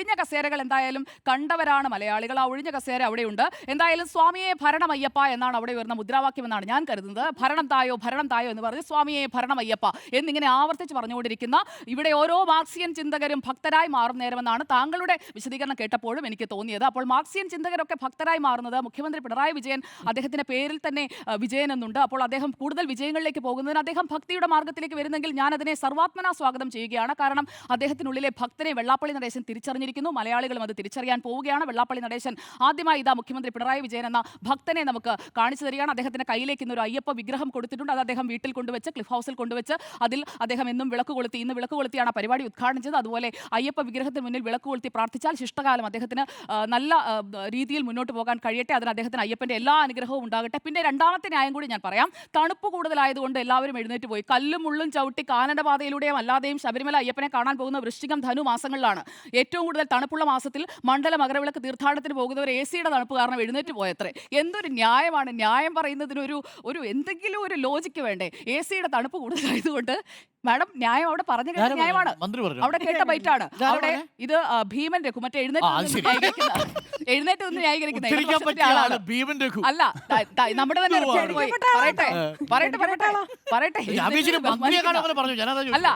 ഒഴിഞ്ഞ കസേരകൾ എന്തായാലും കണ്ടവരാണ് മലയാളികൾ. ആ ഒഴിഞ്ഞ കസേര അവിടെയുണ്ട്. എന്തായാലും സ്വാമിയെ ഭരണമയ്യപ്പ എന്നാണ് അവിടെ വരുന്ന മുദ്രാവാക്യം എന്നാണ് ഞാൻ കരുതുന്നത്. ഭരണം തായോ എന്ന് പറഞ്ഞ് സ്വാമിയെ ഭരണമയ്യപ്പ എന്നിങ്ങനെ ആവർത്തിച്ച് പറഞ്ഞുകൊണ്ടിരിക്കുന്ന ഇവിടെ ഓരോ മാർക്സിയൻ ചിന്തകരും ഭക്തരായി മാറും നേരമെന്നാണ് താങ്കളുടെ വിശദീകരണം കേട്ടപ്പോഴും എനിക്ക് തോന്നിയത്. അപ്പോൾ മാർക്സിയൻ ചിന്തകരൊക്കെ ഭക്തരായി മാറുന്നത് മുഖ്യമന്ത്രി പിണറായി വിജയൻ അദ്ദേഹത്തിന്റെ പേരിൽ തന്നെ വിജയൻ എന്നുണ്ട്. അപ്പോൾ അദ്ദേഹം കൂടുതൽ വിജയങ്ങളിലേക്ക് പോകുന്നതിന് അദ്ദേഹം ഭക്തിയുടെ മാർഗ്ഗത്തിലേക്ക് വരുന്നെങ്കിൽ ഞാൻ അതിനെ സർവാത്മന സ്വാഗതം ചെയ്യുകയാണ്. കാരണം അദ്ദേഹത്തിനുള്ളിലെ ഭക്തനെ വെള്ളാപ്പള്ളി നടേശൻ തിരിച്ചറിഞ്ഞിരിക്കുന്നു. മലയാളികളും അത് തിരിച്ചറിയാൻ പോവുകയാണ്. വെള്ളാപ്പള്ളി നടേശൻ ആദ്യമായി ഇതാ മുഖ്യമന്ത്രി പിണറായി വിജയൻ എന്ന ഭക്തനെ നമുക്ക് കാണിച്ചു തരികയാണ്. അദ്ദേഹത്തിന്റെ കയ്യിലേക്ക് ഇന്നൊരു അയ്യപ്പ വിഗ്രഹം കൊടുത്തിട്ടുണ്ട്. അത് അദ്ദേഹം വീട്ടിൽ കൊണ്ടുവച്ച് ക്ലിഫ് ഹൗസിൽ കൊണ്ടുവച്ച് അതിൽ അദ്ദേഹം എന്നും വിളക്ക് കൊളുത്തി, ഇന്ന് വിളക്ക് കൊളുത്തിയാണ് പരിപാടി ഉദ്ഘാടനം ചെയ്തത്. അതുപോലെ അയ്യപ്പ വിഗ്രഹത്തിന് മുന്നിൽ വിളക്ക് കൊളുത്തി പ്രാർത്ഥിച്ചാൽ ശിഷ്ടകാലം അദ്ദേഹത്തിന് നല്ല രീതിയിൽ മുന്നോട്ട് പോകാൻ കഴിയട്ടെ. അതിന് അദ്ദേഹത്തിന് അയ്യപ്പന്റെ എല്ലാ അനുഗ്രഹവും ഉണ്ടാകട്ടെ. പിന്നെ രണ്ടാമത്തെ ന്യായം കൂടി ഞാൻ പറയാം. തണുപ്പ് കൂടുതലായതുകൊണ്ട് എല്ലാവരും എഴുന്നേറ്റ് പോയി. കല്ലും മുള്ളും ചവിട്ടി കാനന പാതയിലൂടെയും അല്ലാതെയും ശബരിമല അയ്യപ്പനെ കാണാൻ പോകുന്ന വൃശ്ചികം, ധനു മാസങ്ങളിലാണ്. ഏറ്റവും കൂടുതൽ തണുപ്പുള്ള മാസത്തിൽ മണ്ഡല മകരവിളക്ക് തീർത്ഥാടനത്തിന് പോകുന്നവർ AC-യുടെ തണുപ്പ് കാരണം എഴുന്നേറ്റ് പോയത്രേ. എന്തൊരു ന്യായമാണ്! ന്യായം പറയുന്നതിന് ഒരു എന്തെങ്കിലും ഒരു ലോജിക്ക് വേണ്ടേ? AC-യുടെ തണുപ്പ് കൂടുതലായതുകൊണ്ട് മാഡം ന്യായം അവിടെ പറഞ്ഞു കേട്ട ന്യായമാണ്. അവിടെ കേട്ട ബൈറ്റാണ്. അവിടെ ഇത് ഭീമൻ രഘു മറ്റേ എഴുന്നേറ്റ് നിന്ന് ന്യായീകരിക്കുന്ന അല്ല, നമ്മുടെ തന്നെ പറയട്ടെ അല്ല